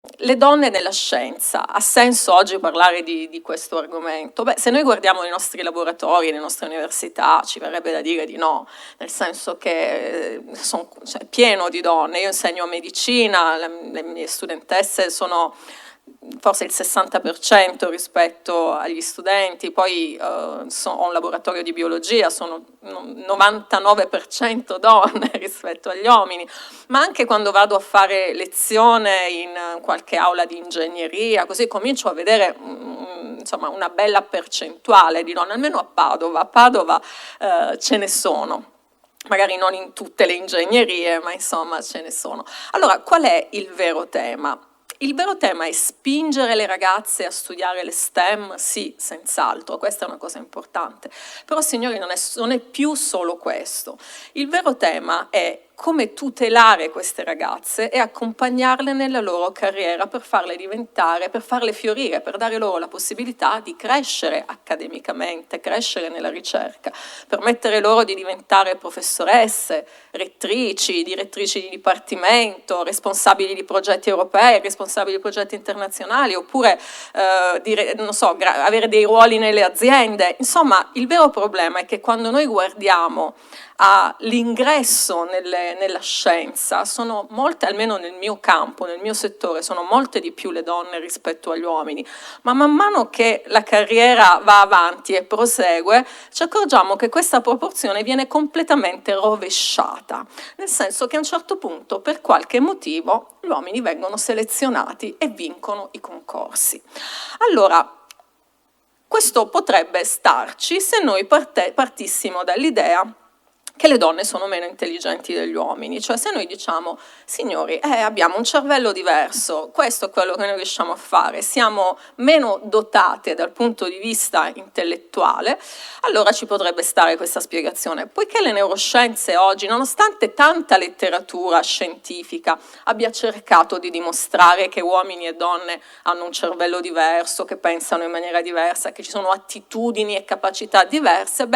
Le donne nella scienza, ha senso oggi parlare di questo argomento? Beh, se noi guardiamo i nostri laboratori, le nostre università, ci verrebbe da dire di no, nel senso che è pieno di donne. Io insegno medicina, le mie studentesse sono forse il 60% rispetto agli studenti, poi ho un laboratorio di biologia, sono 99% donne rispetto agli uomini, ma anche quando vado a fare lezione in qualche aula di ingegneria, così comincio a vedere insomma una bella percentuale di donne, almeno a Padova ce ne sono. Magari non in tutte le ingegnerie, ma insomma ce ne sono. Allora, qual è il vero tema? Il vero tema è spingere le ragazze a studiare le STEM? Sì, senz'altro, questa è una cosa importante. Però, signori, non è più solo questo. Il vero tema è come tutelare queste ragazze e accompagnarle nella loro carriera per farle diventare, per farle fiorire, per dare loro la possibilità di crescere accademicamente, crescere nella ricerca, permettere loro di diventare professoresse, rettrici, direttrici di dipartimento, responsabili di progetti europei, responsabili di progetti internazionali, oppure avere dei ruoli nelle aziende. Insomma, il vero problema è che quando noi guardiamo all'ingresso nella scienza, sono molte, almeno nel mio campo, nel mio settore, sono molte di più le donne rispetto agli uomini, ma man mano che la carriera va avanti e prosegue, ci accorgiamo che questa proporzione viene completamente rovesciata, nel senso che a un certo punto, per qualche motivo, gli uomini vengono selezionati e vincono i concorsi. Allora, questo potrebbe starci se noi partissimo dall'idea che le donne sono meno intelligenti degli uomini, cioè se noi diciamo, signori, abbiamo un cervello diverso, questo è quello che noi riusciamo a fare, siamo meno dotate dal punto di vista intellettuale, allora ci potrebbe stare questa spiegazione. Poiché le neuroscienze oggi, nonostante tanta letteratura scientifica abbia cercato di dimostrare che uomini e donne hanno un cervello diverso, che pensano in maniera diversa, che ci sono attitudini e capacità diverse,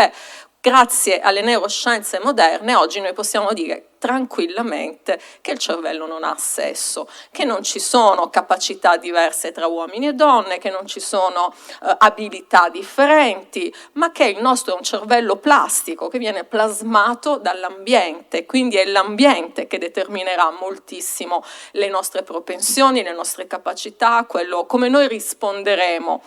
grazie alle neuroscienze moderne, oggi noi possiamo dire tranquillamente che il cervello non ha sesso, che non ci sono capacità diverse tra uomini e donne, che non ci sono abilità differenti, ma che il nostro è un cervello plastico che viene plasmato dall'ambiente, quindi è l'ambiente che determinerà moltissimo le nostre propensioni, le nostre capacità, come noi risponderemo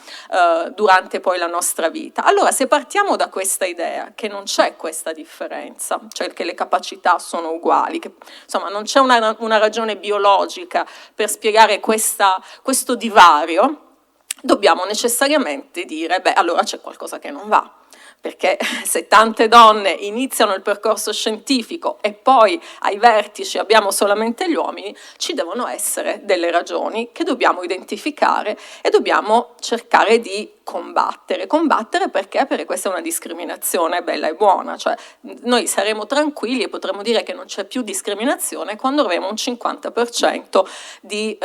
durante poi la nostra vita. Allora, se partiamo da questa idea che non c'è questa differenza, cioè che le capacità sono uguali, che insomma non c'è una ragione biologica per spiegare questo divario, dobbiamo necessariamente dire, allora c'è qualcosa che non va. Perché se tante donne iniziano il percorso scientifico e poi ai vertici abbiamo solamente gli uomini, ci devono essere delle ragioni che dobbiamo identificare e dobbiamo cercare di combattere. Combattere perché? Perché questa è una discriminazione bella e buona, cioè noi saremo tranquilli e potremo dire che non c'è più discriminazione quando avremo un 50% di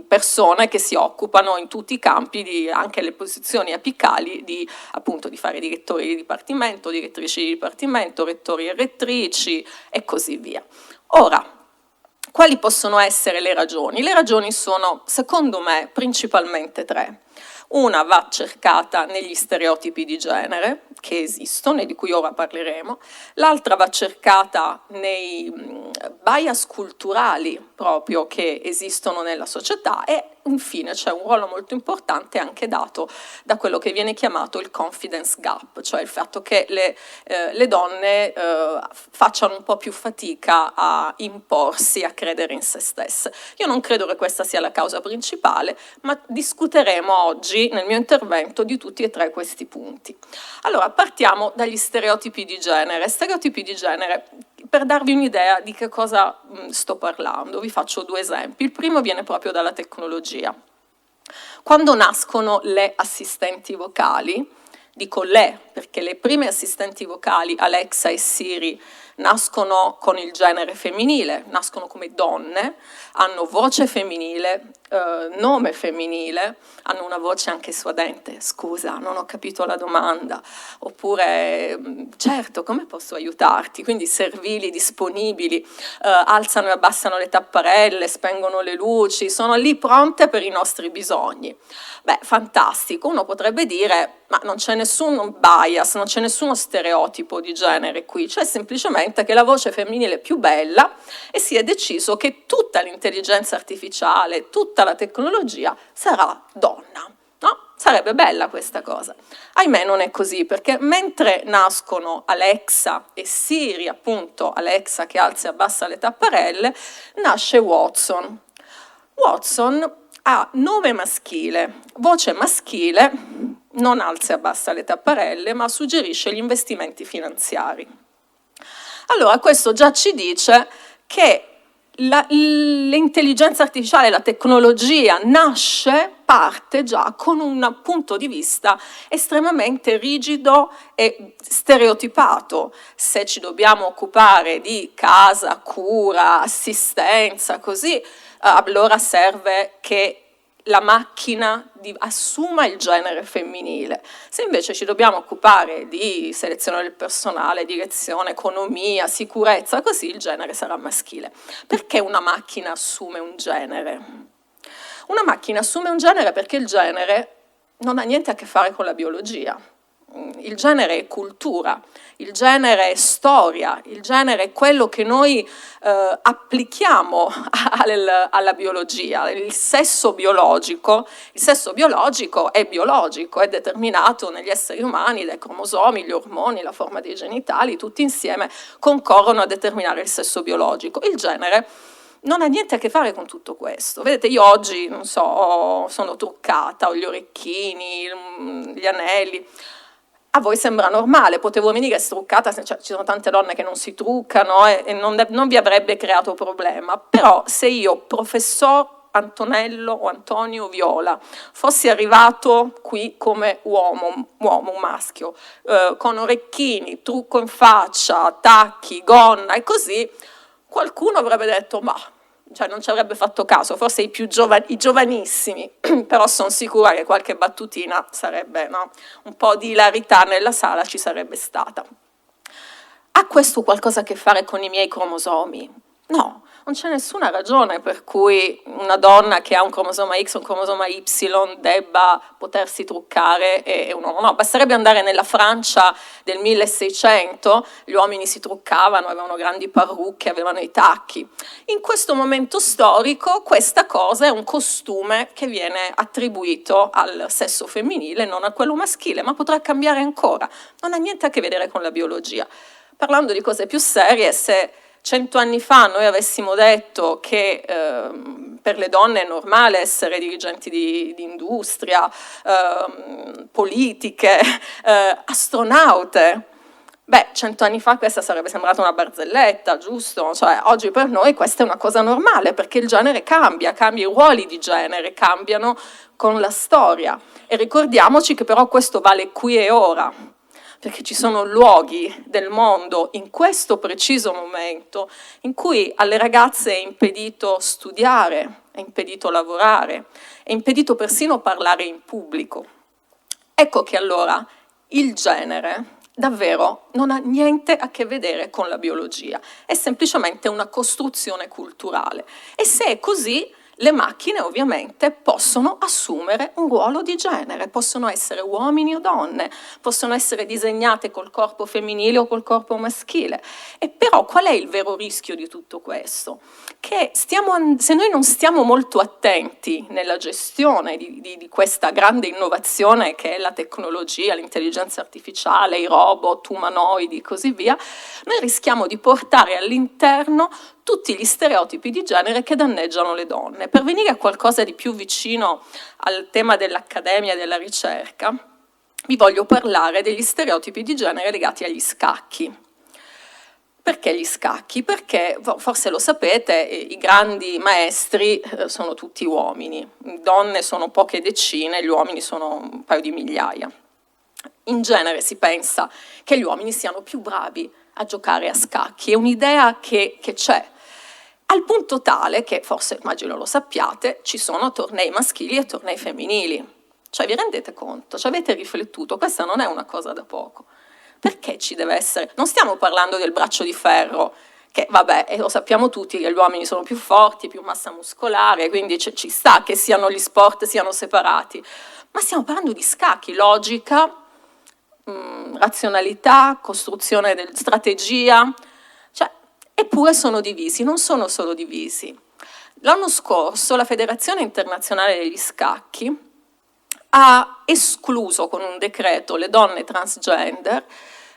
persone che si occupano in tutti i campi, anche le posizioni apicali, appunto di fare direttori di dipartimento, direttrici di dipartimento, rettori e rettrici e così via. Ora, quali possono essere le ragioni? Le ragioni sono, secondo me, principalmente tre. Una va cercata negli stereotipi di genere che esistono e di cui ora parleremo, l'altra va cercata nei bias culturali proprio che esistono nella società e infine c'è un ruolo molto importante anche dato da quello che viene chiamato il confidence gap, cioè il fatto che le donne facciano un po' più fatica a imporsi, a credere in se stesse. Io non credo che questa sia la causa principale, ma discuteremo oggi nel mio intervento di tutti e tre questi punti. Allora, partiamo dagli stereotipi di genere. Stereotipi di genere, per darvi un'idea di che cosa sto parlando, vi faccio due esempi. Il primo viene proprio dalla tecnologia. Quando nascono le assistenti vocali, dico le Perché le prime assistenti vocali, Alexa e Siri, nascono con il genere femminile, nascono come donne, hanno voce femminile, nome femminile, hanno una voce anche suadente. Scusa, non ho capito la domanda. Oppure, certo, come posso aiutarti? Quindi servili, disponibili, alzano e abbassano le tapparelle, spengono le luci, sono lì pronte per i nostri bisogni. Beh, fantastico, uno potrebbe dire, ma non c'è nessun bias, non c'è nessuno stereotipo di genere qui, c'è semplicemente che la voce femminile è più bella e si è deciso che tutta l'intelligenza artificiale, tutta la tecnologia sarà donna. No? Sarebbe bella questa cosa. Ahimè non è così, perché mentre nascono Alexa e Siri, appunto Alexa che alza e abbassa le tapparelle, nasce Watson. Watson ha nome maschile, voce maschile, non alza e abbassa le tapparelle, ma suggerisce gli investimenti finanziari. Allora questo già ci dice che l'intelligenza artificiale, la tecnologia parte già con un punto di vista estremamente rigido e stereotipato. Se ci dobbiamo occupare di casa, cura, assistenza, così, allora serve che la macchina assuma il genere femminile. Se invece ci dobbiamo occupare di selezione del personale, direzione, economia, sicurezza, così il genere sarà maschile. Perché una macchina assume un genere? Una macchina assume un genere perché il genere non ha niente a che fare con la biologia. Il genere è cultura, il genere è storia, il genere è quello che noi applichiamo alla biologia. Il sesso biologico è determinato negli esseri umani dai cromosomi, gli ormoni, la forma dei genitali, tutti insieme concorrono a determinare il sesso biologico. Il genere non ha niente a che fare con tutto questo. Vedete, io oggi, non so, sono truccata, ho gli orecchini, gli anelli. A voi sembra normale, potevo venire struccata, cioè, ci sono tante donne che non si truccano e non vi avrebbe creato problema. Però se io, professor Antonello o Antonio Viola, fossi arrivato qui come uomo, un maschio, con orecchini, trucco in faccia, tacchi, gonna e così, qualcuno avrebbe detto, ma cioè non ci avrebbe fatto caso, forse i giovanissimi, però sono sicura che qualche battutina sarebbe, no? Un po' di ilarità nella sala ci sarebbe stata. Ha questo qualcosa a che fare con i miei cromosomi? No, non c'è nessuna ragione per cui una donna che ha un cromosoma X o un cromosoma Y debba potersi truccare e un uomo no. Basterebbe andare nella Francia del 1600, gli uomini si truccavano, avevano grandi parrucche, avevano i tacchi. In questo momento storico questa cosa è un costume che viene attribuito al sesso femminile, non a quello maschile, ma potrà cambiare ancora. Non ha niente a che vedere con la biologia. Parlando di cose più serie, se 100 anni fa noi avessimo detto che per le donne è normale essere dirigenti di industria, politiche, astronaute, beh, 100 anni fa questa sarebbe sembrata una barzelletta, giusto? Cioè, oggi per noi questa è una cosa normale, perché il genere cambia, i ruoli di genere cambiano con la storia. E ricordiamoci che però questo vale qui e ora, perché ci sono luoghi del mondo in questo preciso momento in cui alle ragazze è impedito studiare, è impedito lavorare, è impedito persino parlare in pubblico. Ecco che allora il genere davvero non ha niente a che vedere con la biologia, è semplicemente una costruzione culturale. E se è così, le macchine ovviamente possono assumere un ruolo di genere, possono essere uomini o donne, possono essere disegnate col corpo femminile o col corpo maschile. E però qual è il vero rischio di tutto questo? Che se noi non stiamo molto attenti nella gestione di questa grande innovazione che è la tecnologia, l'intelligenza artificiale, i robot, umanoidi e così via, noi rischiamo di portare all'interno tutti gli stereotipi di genere che danneggiano le donne. Per venire a qualcosa di più vicino al tema dell'accademia e della ricerca, vi voglio parlare degli stereotipi di genere legati agli scacchi. Perché gli scacchi? Perché, forse lo sapete, i grandi maestri sono tutti uomini, donne sono poche decine, gli uomini sono un paio di migliaia. In genere si pensa che gli uomini siano più bravi a giocare a scacchi, è un'idea che c'è, al punto tale che, forse immagino lo sappiate, ci sono tornei maschili e tornei femminili. Cioè, vi rendete conto? Ci avete riflettuto? Questa non è una cosa da poco. Perché ci deve essere? Non stiamo parlando del braccio di ferro, che vabbè, e lo sappiamo tutti che gli uomini sono più forti, più massa muscolare, quindi ci sta che gli sport siano separati. Ma stiamo parlando di scacchi, logica, razionalità, costruzione strategia, cioè, eppure sono divisi, non sono solo divisi. L'anno scorso la Federazione Internazionale degli Scacchi ha escluso con un decreto le donne transgender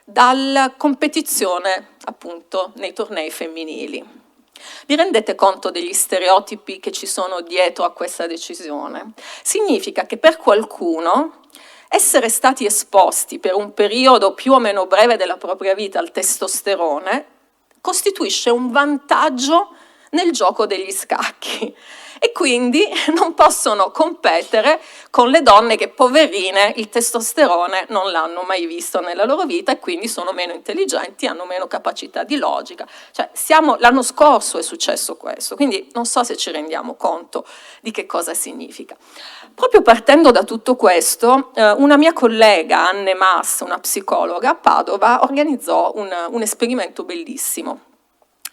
dalla competizione, appunto, nei tornei femminili. Vi rendete conto degli stereotipi che ci sono dietro a questa decisione? Significa che per qualcuno essere stati esposti per un periodo più o meno breve della propria vita al testosterone costituisce un vantaggio nel gioco degli scacchi e quindi non possono competere con le donne che, poverine, il testosterone non l'hanno mai visto nella loro vita e quindi sono meno intelligenti, hanno meno capacità di logica. Cioè, l'anno scorso è successo questo, quindi non so se ci rendiamo conto di che cosa significa. Proprio partendo da tutto questo, una mia collega, Anne Maas, una psicologa a Padova, organizzò un esperimento bellissimo.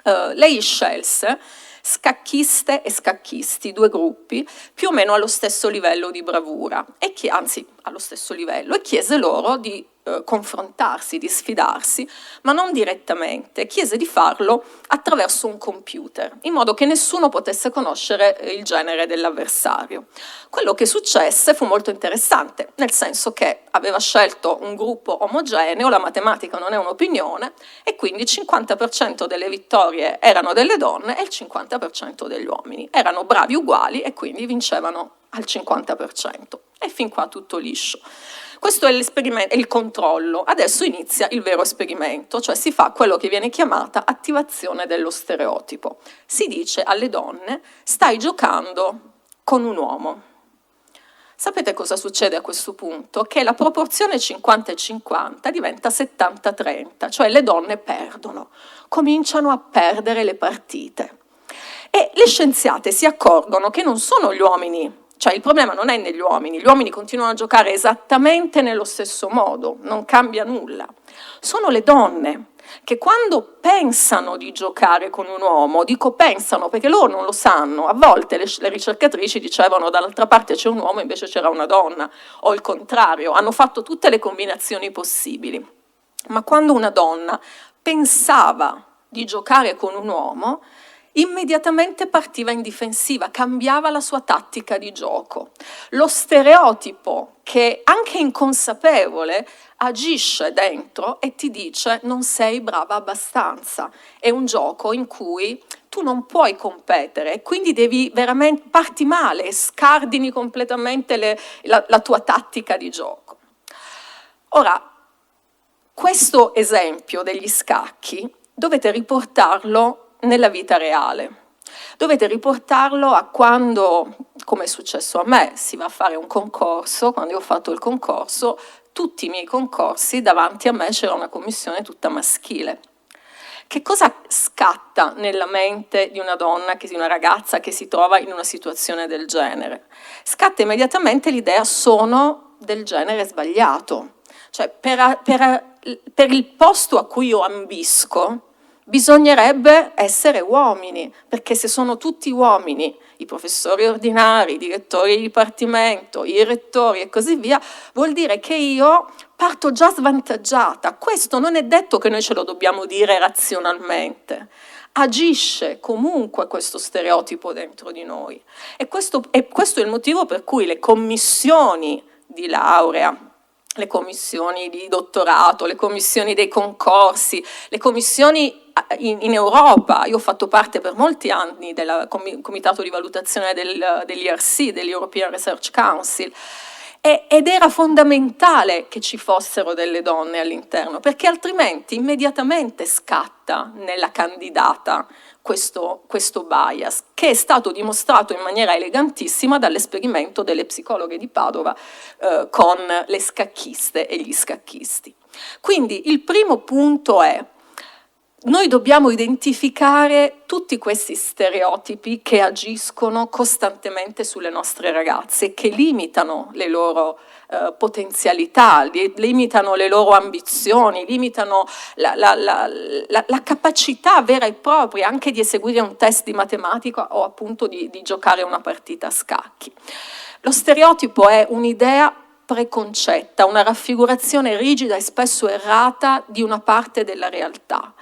Lei scelse scacchiste e scacchisti, due gruppi, più o meno allo stesso livello di bravura, anzi allo stesso livello, e chiese loro di confrontarsi, di sfidarsi, ma non direttamente, chiese di farlo attraverso un computer, in modo che nessuno potesse conoscere il genere dell'avversario. Quello che successe fu molto interessante, nel senso che aveva scelto un gruppo omogeneo, la matematica non è un'opinione, e quindi il 50% delle vittorie erano delle donne e il 50% degli uomini. Erano bravi uguali e quindi vincevano al 50%. E fin qua tutto liscio. Questo è l'esperimento, è il controllo. Adesso inizia il vero esperimento, cioè si fa quello che viene chiamata attivazione dello stereotipo. Si dice alle donne: stai giocando con un uomo. Sapete cosa succede a questo punto? Che la proporzione 50 e 50 diventa 70-30, cioè le donne perdono, cominciano a perdere le partite. E le scienziate si accorgono che non sono gli uomini, cioè il problema non è negli uomini, gli uomini continuano a giocare esattamente nello stesso modo, non cambia nulla. Sono le donne che quando pensano di giocare con un uomo, dico pensano perché loro non lo sanno, a volte le ricercatrici dicevano dall'altra parte c'è un uomo invece c'era una donna, o il contrario, hanno fatto tutte le combinazioni possibili. Ma quando una donna pensava di giocare con un uomo, immediatamente partiva in difensiva, cambiava la sua tattica di gioco. Lo stereotipo, che anche inconsapevole, agisce dentro e ti dice non sei brava abbastanza. È un gioco in cui tu non puoi competere e quindi devi veramente, parti male, scardini completamente la tua tattica di gioco. Ora, questo esempio degli scacchi dovete riportarlo nella vita reale. Dovete riportarlo a quando, come è successo a me, si va a fare un concorso. Quando io ho fatto il concorso, tutti i miei concorsi, davanti a me c'era una commissione tutta maschile. Che cosa scatta nella mente di una donna, di una ragazza che si trova in una situazione del genere? Scatta immediatamente l'idea sono del genere sbagliato. Cioè per il posto a cui io ambisco, bisognerebbe essere uomini, perché se sono tutti uomini, i professori ordinari, i direttori di dipartimento, i rettori e così via, vuol dire che io parto già svantaggiata. Questo non è detto che noi ce lo dobbiamo dire razionalmente. Agisce comunque questo stereotipo dentro di noi. E questo è il motivo per cui le commissioni di laurea, le commissioni di dottorato, le commissioni dei concorsi, le commissioni in Europa, io ho fatto parte per molti anni del comitato di valutazione dell'ERC, dell'European Research Council, Ed era fondamentale che ci fossero delle donne all'interno, perché altrimenti immediatamente scatta nella candidata questo bias, che è stato dimostrato in maniera elegantissima dall'esperimento delle psicologhe di Padova con le scacchiste e gli scacchisti. Quindi il primo punto è: noi dobbiamo identificare tutti questi stereotipi che agiscono costantemente sulle nostre ragazze, che limitano le loro potenzialità, limitano le loro ambizioni, limitano la capacità vera e propria anche di eseguire un test di matematica o appunto di giocare una partita a scacchi. Lo stereotipo è un'idea preconcetta, una raffigurazione rigida e spesso errata di una parte della realtà,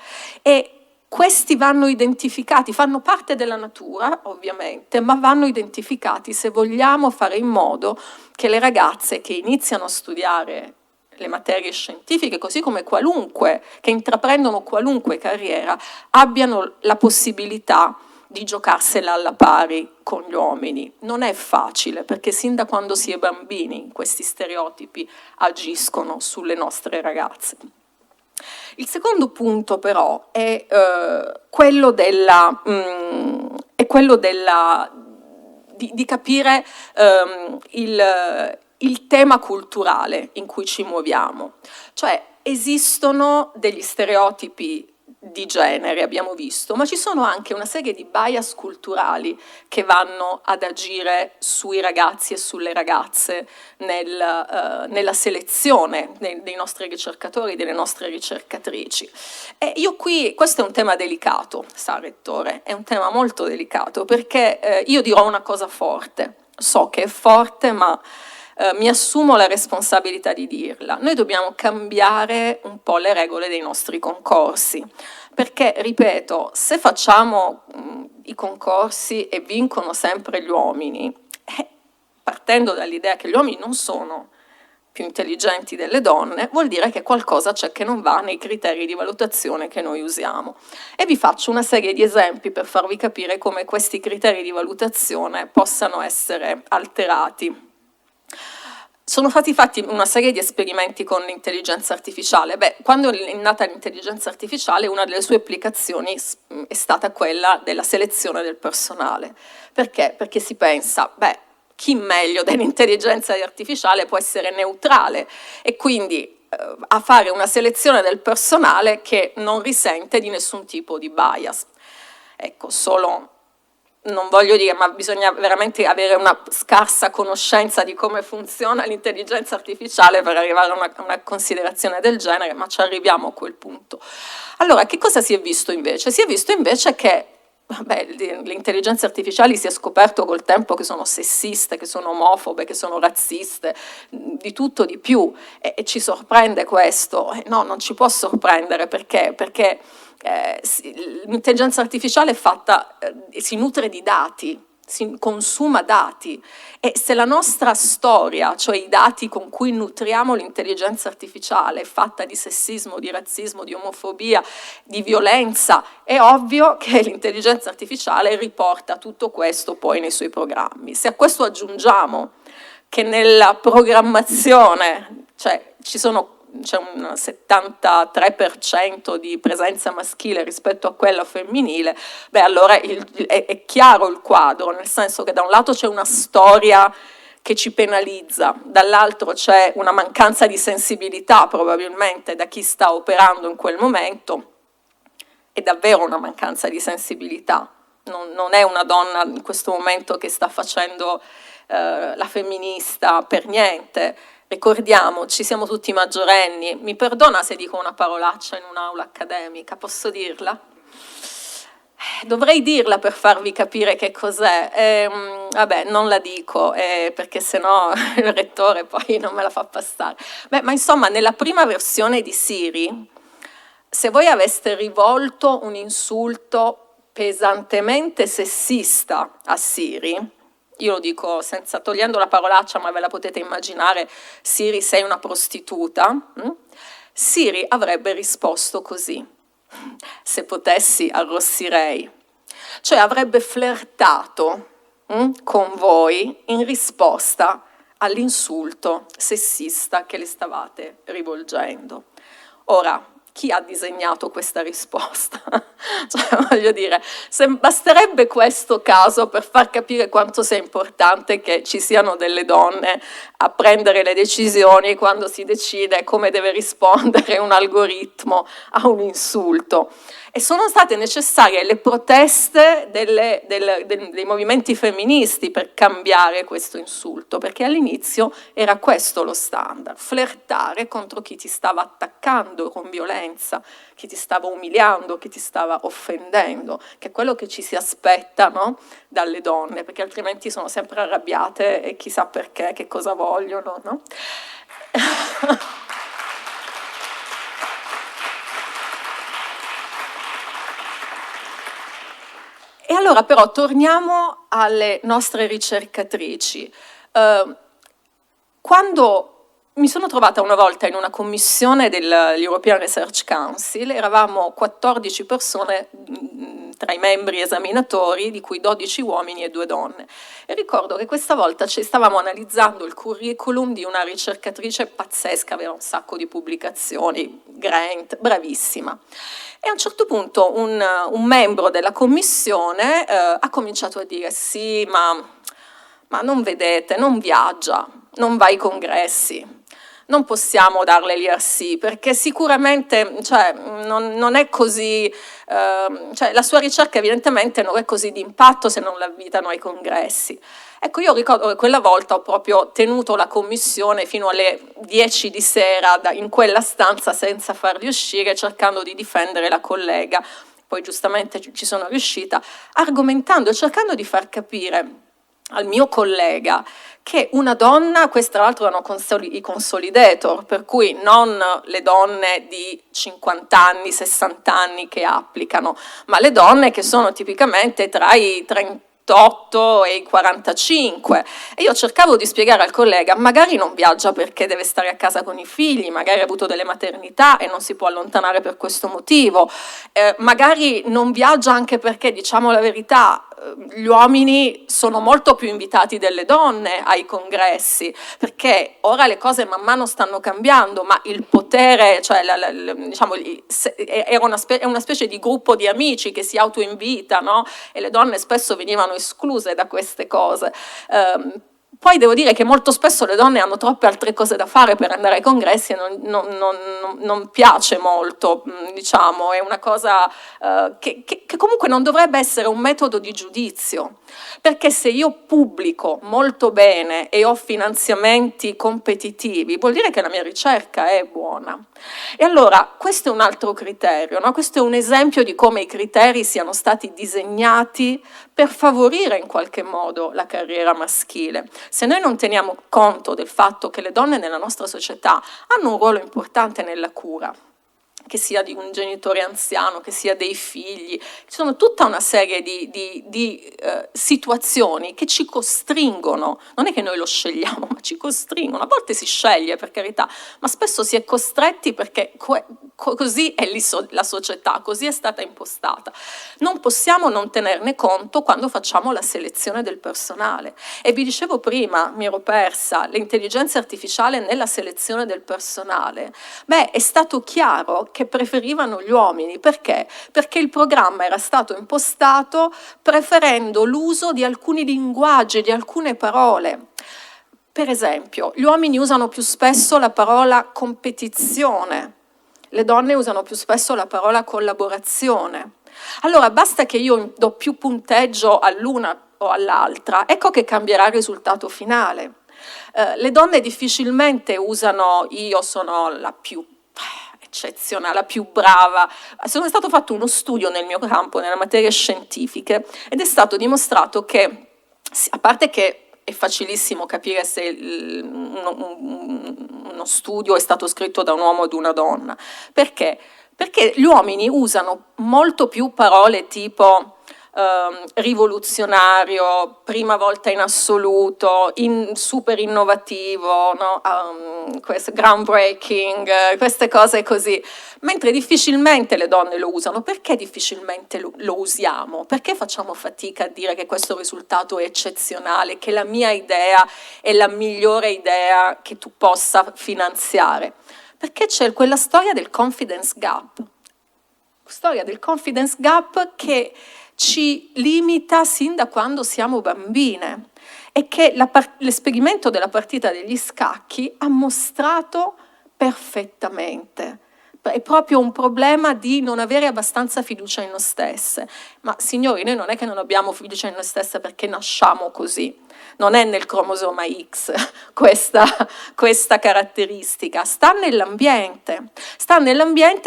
e questi vanno identificati, fanno parte della natura ovviamente, ma vanno identificati se vogliamo fare in modo che le ragazze che iniziano a studiare le materie scientifiche, così come che intraprendono qualunque carriera, abbiano la possibilità di giocarsela alla pari con gli uomini. Non è facile, perché sin da quando si è bambini questi stereotipi agiscono sulle nostre ragazze. Il secondo punto però è quello di capire il tema culturale in cui ci muoviamo. Cioè, esistono degli stereotipi di genere, abbiamo visto, ma ci sono anche una serie di bias culturali che vanno ad agire sui ragazzi e sulle ragazze nella selezione dei nostri ricercatori, delle nostre ricercatrici. E io qui, questo è un tema delicato, sa Rettore, è un tema molto delicato, perché io dirò una cosa forte, so che è forte, ma mi assumo la responsabilità di dirla. Noi dobbiamo cambiare un po' le regole dei nostri concorsi, perché, ripeto, se facciamo i concorsi e vincono sempre gli uomini, partendo dall'idea che gli uomini non sono più intelligenti delle donne, vuol dire che qualcosa c'è che non va nei criteri di valutazione che noi usiamo. E vi faccio una serie di esempi per farvi capire come questi criteri di valutazione possano essere alterati. Sono stati fatti una serie di esperimenti con l'intelligenza artificiale. Quando è nata l'intelligenza artificiale, una delle sue applicazioni è stata quella della selezione del personale. Perché? Perché si pensa, chi meglio dell'intelligenza artificiale può essere neutrale, e quindi a fare una selezione del personale che non risente di nessun tipo di bias. Ecco, non voglio dire, ma bisogna veramente avere una scarsa conoscenza di come funziona l'intelligenza artificiale per arrivare a una considerazione del genere, ma ci arriviamo a quel punto. Allora, che cosa si è visto invece? Si è visto invece che le intelligenze artificiali, si è scoperto col tempo che sono sessiste, che sono omofobe, che sono razziste, di tutto di più, e ci sorprende questo? No, non ci può sorprendere, perché l'intelligenza artificiale è fatta, si nutre di dati, si consuma dati, e se la nostra storia, cioè i dati con cui nutriamo l'intelligenza artificiale, è fatta di sessismo, di razzismo, di omofobia, di violenza, è ovvio che l'intelligenza artificiale riporta tutto questo poi nei suoi programmi. Se a questo aggiungiamo che nella programmazione, c'è un 73% di presenza maschile rispetto a quella femminile, allora è chiaro il quadro, nel senso che da un lato c'è una storia che ci penalizza, dall'altro c'è una mancanza di sensibilità probabilmente da chi sta operando in quel momento, è davvero una mancanza di sensibilità, non è una donna in questo momento che sta facendo la femminista per niente. Ricordiamoci, siamo tutti maggiorenni. Mi perdona se dico una parolaccia in un'aula accademica, posso dirla? Dovrei dirla per farvi capire che cos'è. Non la dico, perché sennò il rettore poi non me la fa passare. Ma insomma, nella prima versione di Siri, se voi aveste rivolto un insulto pesantemente sessista a Siri, io lo dico togliendo la parolaccia, ma ve la potete immaginare: Siri, sei una prostituta? Siri avrebbe risposto così: se potessi arrossirei. Cioè avrebbe flirtato con voi in risposta all'insulto sessista che le stavate rivolgendo. Ora, chi ha disegnato questa risposta? Cioè, voglio dire, basterebbe questo caso per far capire quanto sia importante che ci siano delle donne a prendere le decisioni quando si decide come deve rispondere un algoritmo a un insulto. E sono state necessarie le proteste dei movimenti femministi per cambiare questo insulto, perché all'inizio era questo lo standard: flirtare contro chi ti stava attaccando con violenza, chi ti stava umiliando, chi ti stava offendendo, che è quello che ci si aspetta, no? Dalle donne, perché altrimenti sono sempre arrabbiate e chissà perché, che cosa vogliono, no? E allora però torniamo alle nostre ricercatrici. Quando mi sono trovata una volta in una commissione dell'European Research Council, eravamo 14 persone tra i membri esaminatori, di cui 12 uomini e 2 donne. E ricordo che questa volta ci stavamo analizzando il curriculum di una ricercatrice pazzesca, aveva un sacco di pubblicazioni, Grant, bravissima. E a un certo punto un membro della commissione ha cominciato a dire: sì, ma non vedete, non viaggia, non va ai congressi, non possiamo darle l'IRC perché sicuramente non è così, la sua ricerca evidentemente non è così di impatto se non la invitano ai congressi. Ecco, io ricordo che quella volta ho proprio tenuto la commissione fino alle 10 di sera in quella stanza senza farli uscire, cercando di difendere la collega. Poi giustamente ci sono riuscita, argomentando e cercando di far capire al mio collega che una donna, questi tra l'altro erano i consolidator, per cui non le donne di 50 anni, 60 anni che applicano, ma le donne che sono tipicamente tra i 38 e i 45. E io cercavo di spiegare al collega: magari non viaggia perché deve stare a casa con i figli, magari ha avuto delle maternità e non si può allontanare per questo motivo, magari non viaggia anche perché, diciamo la verità, gli uomini sono molto più invitati delle donne ai congressi, perché ora le cose man mano stanno cambiando, ma il potere, diciamo, è una specie di gruppo di amici che si autoinvita, no? E le donne spesso venivano escluse da queste cose. Poi devo dire che molto spesso le donne hanno troppe altre cose da fare per andare ai congressi e non piace molto, diciamo, è una cosa che comunque non dovrebbe essere un metodo di giudizio, perché se io pubblico molto bene e ho finanziamenti competitivi, vuol dire che la mia ricerca è buona. E allora questo è un altro criterio, no? Questo è un esempio di come i criteri siano stati disegnati per favorire in qualche modo la carriera maschile. Se noi non teniamo conto del fatto che le donne nella nostra società hanno un ruolo importante nella cura, che sia di un genitore anziano, che sia dei figli, ci sono tutta una serie di situazioni che ci costringono, non è che noi lo scegliamo, ma ci costringono, a volte si sceglie per carità, ma spesso si è costretti perché così è la società, così è stata impostata. Non possiamo non tenerne conto quando facciamo la selezione del personale. E vi dicevo prima, mi ero persa, l'intelligenza artificiale nella selezione del personale. Beh, è stato chiaro che preferivano gli uomini. Perché? Perché il programma era stato impostato preferendo l'uso di alcuni linguaggi, di alcune parole. Per esempio, gli uomini usano più spesso la parola competizione, le donne usano più spesso la parola collaborazione. Allora basta che io do più punteggio all'una o all'altra, ecco che cambierà il risultato finale. Le donne difficilmente usano io sono la più eccezionale, la più brava. È stato fatto uno studio nel mio campo, nelle materie scientifiche, ed è stato dimostrato che, a parte che è facilissimo capire se uno studio è stato scritto da un uomo o da una donna. Perché? Perché gli uomini usano molto più parole tipo rivoluzionario, prima volta in assoluto, super innovativo, no? Groundbreaking, queste cose così, mentre difficilmente le donne lo usano. Perché difficilmente lo usiamo? Perché facciamo fatica a dire che questo risultato è eccezionale, che la mia idea è la migliore idea che tu possa finanziare? Perché c'è quella storia del confidence gap, che ci limita sin da quando siamo bambine e che l'esperimento della partita degli scacchi ha mostrato perfettamente. È proprio un problema di non avere abbastanza fiducia in noi stesse. Ma signori, noi non è che non abbiamo fiducia in noi stesse perché nasciamo così. Non è nel cromosoma X questa caratteristica, sta nell'ambiente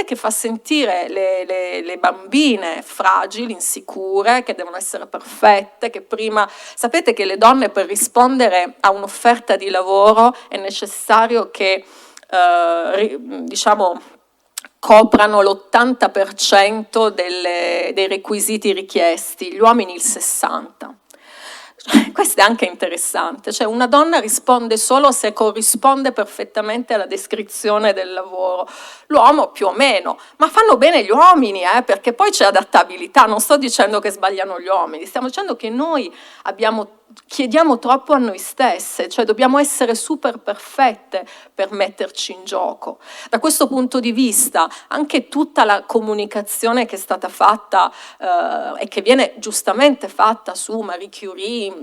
che fa sentire le bambine fragili, insicure, che devono essere perfette, che prima... Sapete che le donne per rispondere a un'offerta di lavoro è necessario che, coprano l'80% dei requisiti richiesti, gli uomini il 60%. Questo è anche interessante, cioè una donna risponde solo se corrisponde perfettamente alla descrizione del lavoro, l'uomo più o meno, ma fanno bene gli uomini, perché poi c'è adattabilità. Non sto dicendo che sbagliano gli uomini, stiamo dicendo che noi chiediamo troppo a noi stesse, cioè dobbiamo essere super perfette per metterci in gioco. Da questo punto di vista anche tutta la comunicazione che è stata fatta e che viene giustamente fatta su Marie Curie,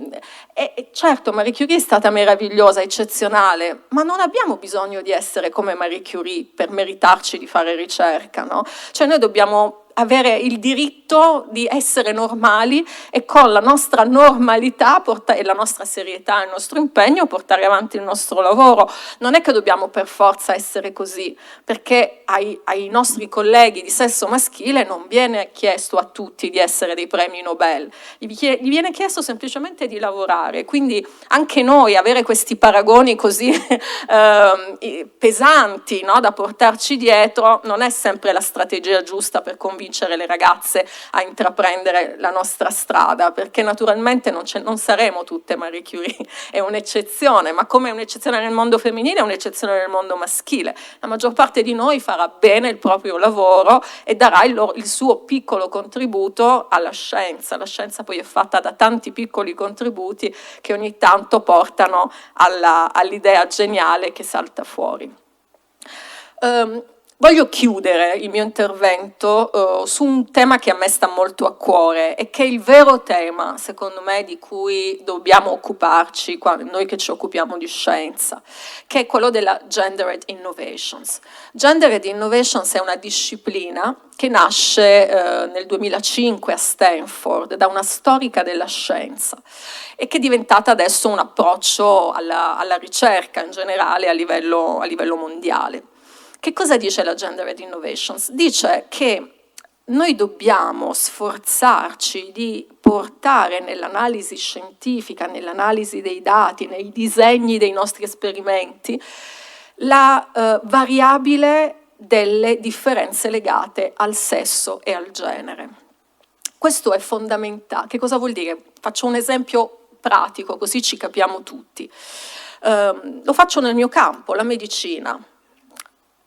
e certo Marie Curie è stata meravigliosa, eccezionale, ma non abbiamo bisogno di essere come Marie Curie per meritarci di fare ricerca, no? Cioè noi dobbiamo avere il diritto di essere normali e con la nostra normalità e la nostra serietà e il nostro impegno portare avanti il nostro lavoro. Non è che dobbiamo per forza essere così, perché ai nostri colleghi di sesso maschile non viene chiesto a tutti di essere dei premi Nobel, gli viene chiesto semplicemente di lavorare. Quindi anche noi avere questi paragoni così pesanti, no, da portarci dietro non è sempre la strategia giusta per convincere le ragazze a intraprendere la nostra strada, perché naturalmente non saremo tutte Marie Curie, è un'eccezione, ma come è un'eccezione nel mondo femminile è un'eccezione nel mondo maschile. La maggior parte di noi farà bene il proprio lavoro e darà il suo piccolo contributo alla scienza. La scienza poi è fatta da tanti piccoli contributi che ogni tanto portano all'idea geniale che salta fuori. Voglio chiudere il mio intervento su un tema che a me sta molto a cuore e che è il vero tema, secondo me, di cui dobbiamo occuparci noi che ci occupiamo di scienza, che è quello della Gendered Innovations. Gendered Innovations è una disciplina che nasce nel 2005 a Stanford da una storica della scienza e che è diventata adesso un approccio alla ricerca in generale a livello mondiale. Che cosa dice la Gendered Innovations? Dice che noi dobbiamo sforzarci di portare nell'analisi scientifica, nell'analisi dei dati, nei disegni dei nostri esperimenti, la variabile delle differenze legate al sesso e al genere. Questo è fondamentale. Che cosa vuol dire? Faccio un esempio pratico, così ci capiamo tutti. Lo faccio nel mio campo, la medicina.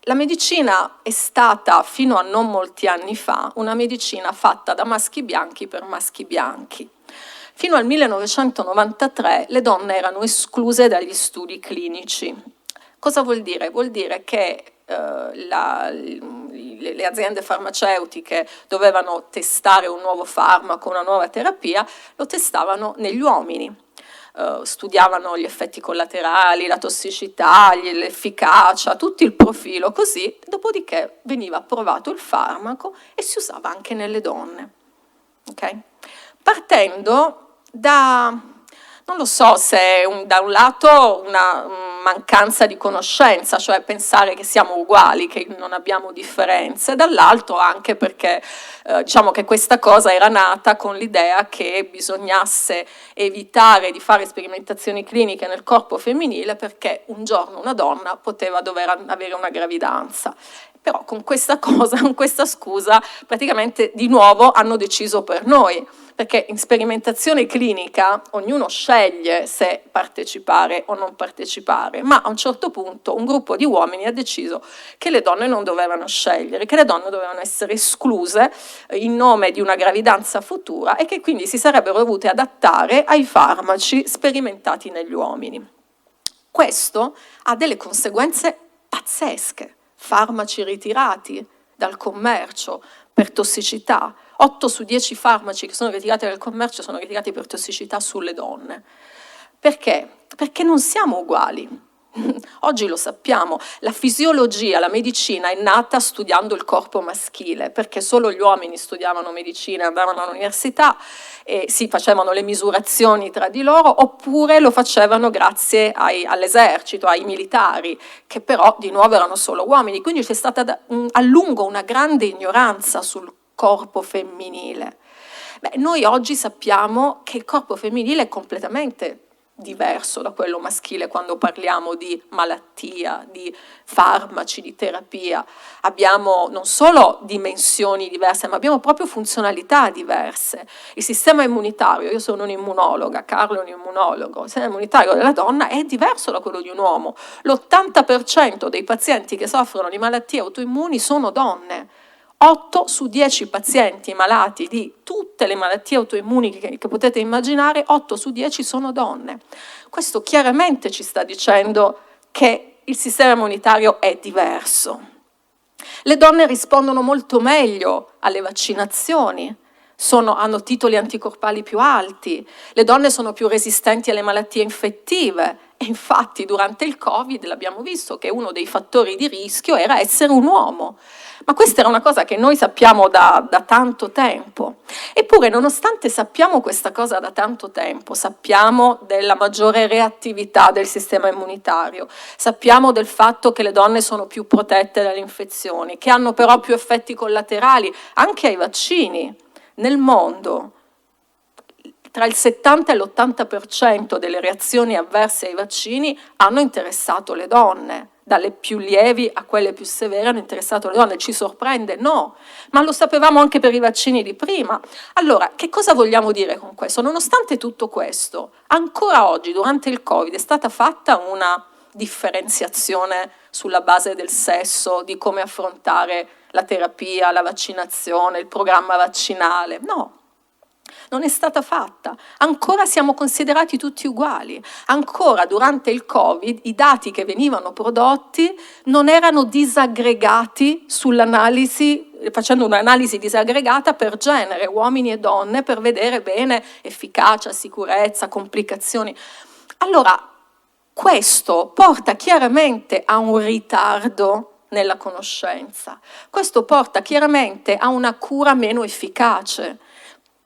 La medicina è stata, fino a non molti anni fa, una medicina fatta da maschi bianchi per maschi bianchi. Fino al 1993 le donne erano escluse dagli studi clinici. Cosa vuol dire? Vuol dire che le aziende farmaceutiche dovevano testare un nuovo farmaco, una nuova terapia, lo testavano negli uomini. Studiavano gli effetti collaterali, la tossicità, l'efficacia, tutto il profilo così, dopodiché veniva approvato il farmaco e si usava anche nelle donne. Okay? Partendo da, non lo so se da un lato una mancanza di conoscenza, cioè pensare che siamo uguali, che non abbiamo differenze, dall'altro anche perché diciamo che questa cosa era nata con l'idea che bisognasse evitare di fare sperimentazioni cliniche nel corpo femminile perché un giorno una donna poteva dover avere una gravidanza. Però con questa cosa, con questa scusa, praticamente di nuovo hanno deciso per noi, perché in sperimentazione clinica ognuno sceglie se partecipare o non partecipare, ma a un certo punto un gruppo di uomini ha deciso che le donne non dovevano scegliere, che le donne dovevano essere escluse in nome di una gravidanza futura e che quindi si sarebbero dovute adattare ai farmaci sperimentati negli uomini. Questo ha delle conseguenze pazzesche, farmaci ritirati dal commercio per tossicità. 8 su 10 farmaci che sono ritirati dal commercio sono ritirati per tossicità sulle donne. Perché? Perché non siamo uguali. Oggi lo sappiamo, la fisiologia, la medicina è nata studiando il corpo maschile, perché solo gli uomini studiavano medicina, andavano all'università e si facevano le misurazioni tra di loro, oppure lo facevano grazie all'esercito, ai militari, che però di nuovo erano solo uomini. Quindi c'è stata a lungo una grande ignoranza sul corpo femminile. Noi oggi sappiamo che il corpo femminile è completamente diverso da quello maschile quando parliamo di malattia, di farmaci, di terapia. Abbiamo non solo dimensioni diverse, ma abbiamo proprio funzionalità diverse. Il sistema immunitario, io sono un'immunologa, Carlo è un immunologo, il sistema immunitario della donna è diverso da quello di un uomo. L'80% dei pazienti che soffrono di malattie autoimmuni sono donne. 8 su 10 pazienti malati di tutte le malattie autoimmuni che potete immaginare, 8 su 10 sono donne. Questo chiaramente ci sta dicendo che il sistema immunitario è diverso. Le donne rispondono molto meglio alle vaccinazioni, hanno titoli anticorpali più alti, le donne sono più resistenti alle malattie infettive e infatti durante il Covid l'abbiamo visto che uno dei fattori di rischio era essere un uomo. Ma questa era una cosa che noi sappiamo da tanto tempo. Eppure, nonostante sappiamo questa cosa da tanto tempo, sappiamo della maggiore reattività del sistema immunitario, sappiamo del fatto che le donne sono più protette dalle infezioni, che hanno però più effetti collaterali anche ai vaccini. Nel mondo, tra il 70 e l'80% delle reazioni avverse ai vaccini hanno interessato le donne. Dalle più lievi a quelle più severe hanno interessato le donne. Ci sorprende? No, ma lo sapevamo anche per i vaccini di prima. Allora, che cosa vogliamo dire con questo? Nonostante tutto questo, ancora oggi, durante il Covid, è stata fatta una differenziazione sulla base del sesso, di come affrontare la terapia, la vaccinazione, il programma vaccinale. No. Non è stata fatta, ancora siamo considerati tutti uguali, ancora durante il Covid i dati che venivano prodotti non erano disaggregati sull'analisi, facendo un'analisi disaggregata per genere, uomini e donne, per vedere bene efficacia, sicurezza, complicazioni. Allora, questo porta chiaramente a un ritardo nella conoscenza, questo porta chiaramente a una cura meno efficace.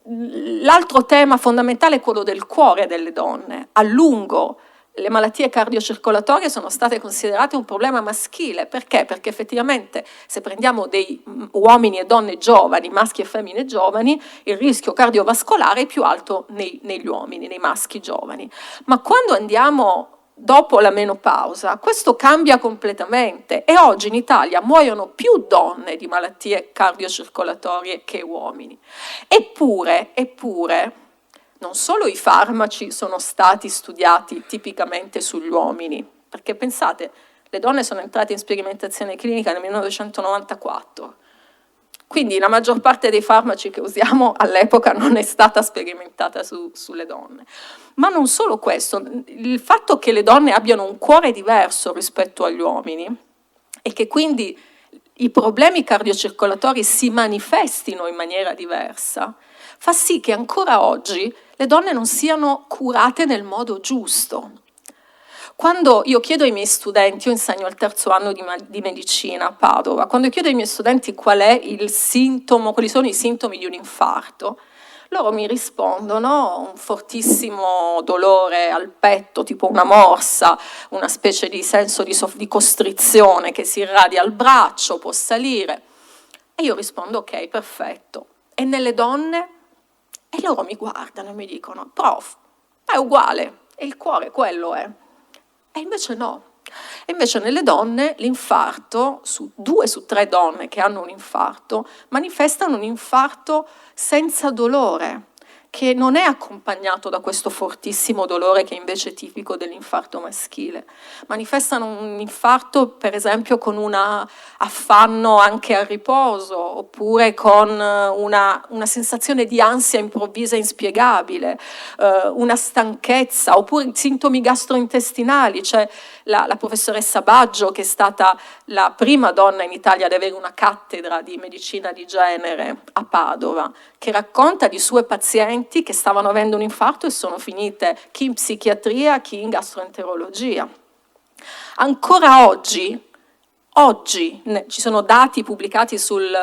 L'altro tema fondamentale è quello del cuore delle donne. A lungo le malattie cardiocircolatorie sono state considerate un problema maschile. Perché? Perché effettivamente se prendiamo dei uomini e donne giovani, maschi e femmine giovani, il rischio cardiovascolare è più alto negli uomini, nei maschi giovani. Ma quando andiamo dopo la menopausa, questo cambia completamente e oggi in Italia muoiono più donne di malattie cardiocircolatorie che uomini. Eppure, non solo i farmaci sono stati studiati tipicamente sugli uomini, perché pensate, le donne sono entrate in sperimentazione clinica nel 1994, quindi la maggior parte dei farmaci che usiamo all'epoca non è stata sperimentata sulle donne. Ma non solo questo, il fatto che le donne abbiano un cuore diverso rispetto agli uomini e che quindi i problemi cardiocircolatori si manifestino in maniera diversa, fa sì che ancora oggi le donne non siano curate nel modo giusto. Quando io chiedo ai miei studenti, io insegno al terzo anno di medicina a Padova, quando chiedo ai miei studenti qual è il sintomo, quali sono i sintomi di un infarto, loro mi rispondono un fortissimo dolore al petto, tipo una morsa, una specie di senso di costrizione che si irradia al braccio, può salire. E io rispondo, ok, perfetto. E nelle donne? E loro mi guardano e mi dicono, prof, è uguale, e il cuore quello è. E invece no. E invece nelle donne l'infarto, 2 su 3 donne che hanno un infarto, manifestano un infarto senza dolore. che non è accompagnato da questo fortissimo dolore che invece è tipico dell'infarto maschile. Manifestano un infarto, per esempio, con un affanno anche al riposo, oppure con una sensazione di ansia improvvisa e inspiegabile, una stanchezza, oppure sintomi gastrointestinali. C'è la professoressa Baggio, che è stata la prima donna in Italia ad avere una cattedra di medicina di genere a Padova, che racconta di sue pazienti che stavano avendo un infarto e sono finite chi in psichiatria, chi in gastroenterologia. Ancora oggi ci sono dati pubblicati sul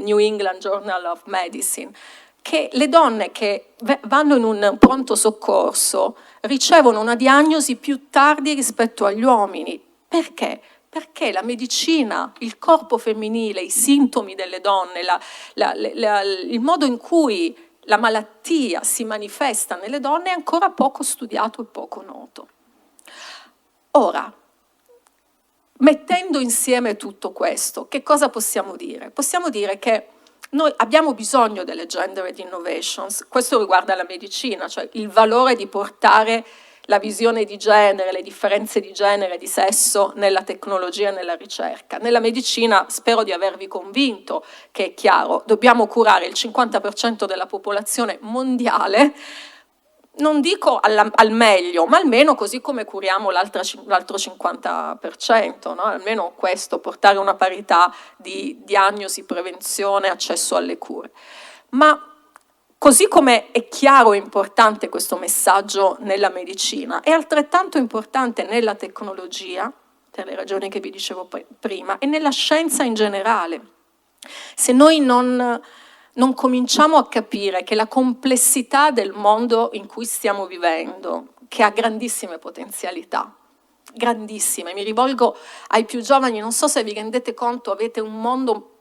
New England Journal of Medicine, che le donne che vanno in un pronto soccorso ricevono una diagnosi più tardi rispetto agli uomini. Perché? Perché la medicina, il corpo femminile, i sintomi delle donne, il modo in cui la malattia si manifesta nelle donne è ancora poco studiato e poco noto. Ora, mettendo insieme tutto questo, che cosa possiamo dire? Possiamo dire che noi abbiamo bisogno delle gendered innovations, questo riguarda la medicina, cioè il valore di portare la visione di genere, le differenze di genere, di sesso nella tecnologia e nella ricerca. Nella medicina spero di avervi convinto che è chiaro, dobbiamo curare il 50% della popolazione mondiale, non dico al meglio, ma almeno così come curiamo l'altro 50%, no? Almeno questo, portare una parità di diagnosi, prevenzione, accesso alle cure. Ma così come è chiaro e importante questo messaggio nella medicina, è altrettanto importante nella tecnologia, per le ragioni che vi dicevo prima, e nella scienza in generale. Se noi non cominciamo a capire che la complessità del mondo in cui stiamo vivendo, che ha grandissime potenzialità, grandissime, mi rivolgo ai più giovani, non so se vi rendete conto, avete un mondo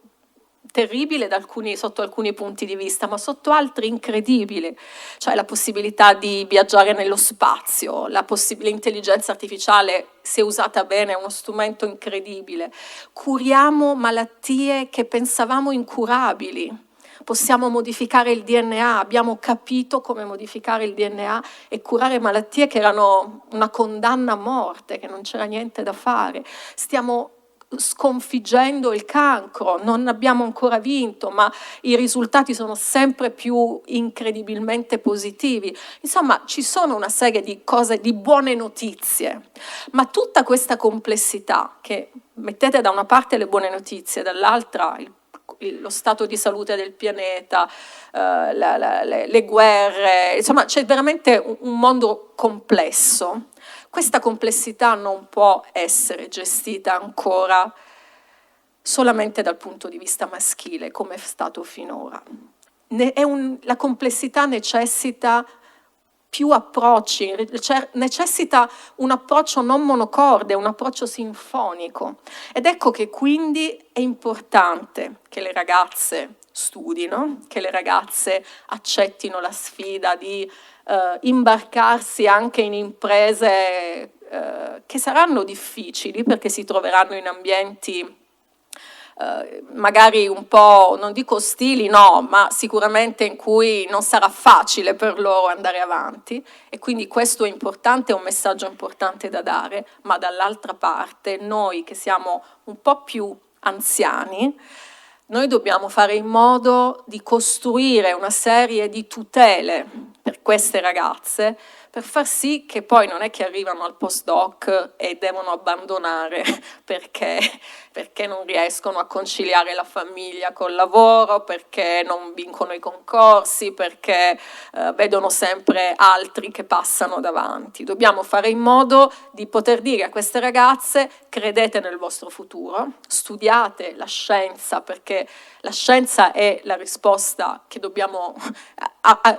terribile sotto alcuni punti di vista, ma sotto altri incredibile, cioè la possibilità di viaggiare nello spazio, l'intelligenza artificiale, se usata bene, è uno strumento incredibile. Curiamo malattie che pensavamo incurabili, possiamo modificare il DNA, abbiamo capito come modificare il DNA e curare malattie che erano una condanna a morte, che non c'era niente da fare. Stiamo sconfiggendo il cancro, non abbiamo ancora vinto, ma i risultati sono sempre più incredibilmente positivi. Insomma, ci sono una serie di cose, di buone notizie, ma tutta questa complessità, che mettete da una parte le buone notizie, dall'altra lo stato di salute del pianeta, le guerre, insomma c'è veramente un mondo complesso. Questa complessità non può essere gestita ancora solamente dal punto di vista maschile, come è stato finora. La complessità necessita più approcci, necessita un approccio non monocorde, un approccio sinfonico. Ed ecco che quindi è importante che le ragazze studino, che le ragazze accettino la sfida di imbarcarsi anche in imprese che saranno difficili, perché si troveranno in ambienti magari un po', non dico ostili, no, ma sicuramente in cui non sarà facile per loro andare avanti, e quindi questo è importante, è un messaggio importante da dare, ma dall'altra parte noi che siamo un po' più anziani, noi dobbiamo fare in modo di costruire una serie di tutele per queste ragazze, per far sì che poi non è che arrivano al postdoc e devono abbandonare perché non riescono a conciliare la famiglia col lavoro, perché non vincono i concorsi, perché vedono sempre altri che passano davanti. Dobbiamo fare in modo di poter dire a queste ragazze: credete nel vostro futuro, studiate la scienza, perché la scienza è la risposta che dobbiamo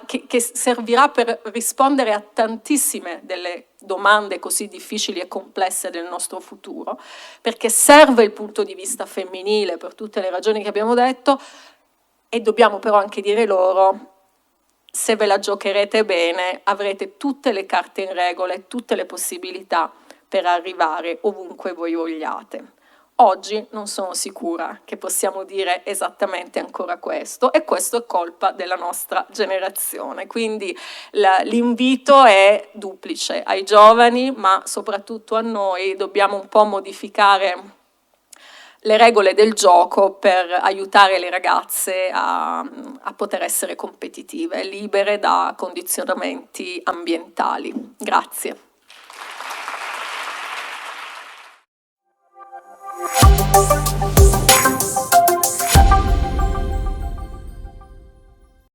che servirà per rispondere a tantissime delle domande così difficili e complesse del nostro futuro, perché serve il punto di vista femminile per tutte le ragioni che abbiamo detto, e dobbiamo però anche dire loro: se ve la giocherete bene avrete tutte le carte in regola e tutte le possibilità per arrivare ovunque voi vogliate. Oggi non sono sicura che possiamo dire esattamente ancora questo, e questo è colpa della nostra generazione. Quindi l'invito è duplice: ai giovani, ma soprattutto a noi. Dobbiamo un po' modificare le regole del gioco per aiutare le ragazze a poter essere competitive, libere da condizionamenti ambientali. Grazie.